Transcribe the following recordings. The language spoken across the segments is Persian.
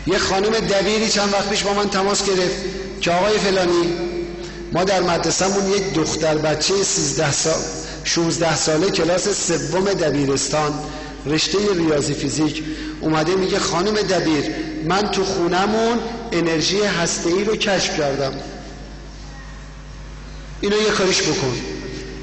یه خانم دبیری چند وقت پیش با من تماس گرفت که آقای فلانی، ما در مدرسه‌مون یک دختر بچه 16 ساله کلاس سوم دبیرستان رشته ریاضی فیزیک اومده میگه خانم دبیر من تو خونمون انرژی هسته‌ای رو کشف کردم، اینو یه کاریش بکن.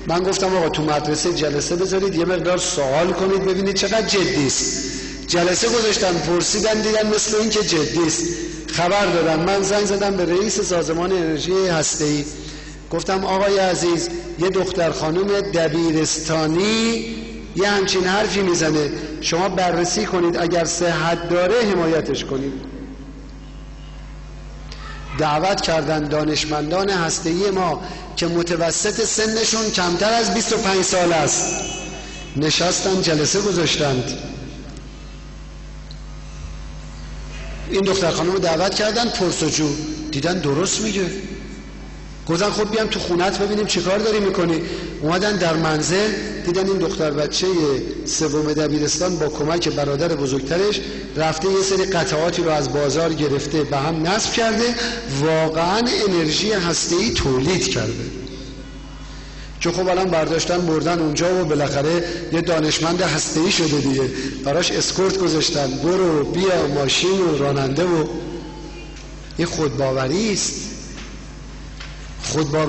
من گفتم آقا تو مدرسه جلسه بذارید یه مقدار سوال کنید ببینید چقدر جدی است. جلسه گذاشتن، پرسیدن، دیدن مثل این که جدی است، خبر دادن. من زنگ زدم به رئیس سازمان انرژی هسته‌ای، گفتم آقای عزیز یه دختر خانم دبیرستانی یه همچین حرفی میزنه، شما بررسی کنید، اگر صحت داره حمایتش کنید. دعوت کردن دانشمندان هسته‌ای ما که متوسط سنشون کمتر از 25 سال است، نشستن جلسه گذاشتند. این دختر خانم رو دعوت کردن، پرسجو دیدن درست میگه. گفتن خب بیام تو خونت ببینیم چی کار داری میکنی. اومدن در منزل دیدن این دختر بچه سوم دبیرستان با کمک برادر بزرگترش رفته یه سری قطعاتی رو از بازار گرفته به هم نصب کرده، واقعا انرژی هسته‌ای تولید کرده. که خب الان برداشتن بردن اونجا و بالاخره یه دانشمند هسته‌ای شده دیگه، براش اسکورت گذاشتن، برو بیا ماشین و راننده و یه خودباوری است. خودباوری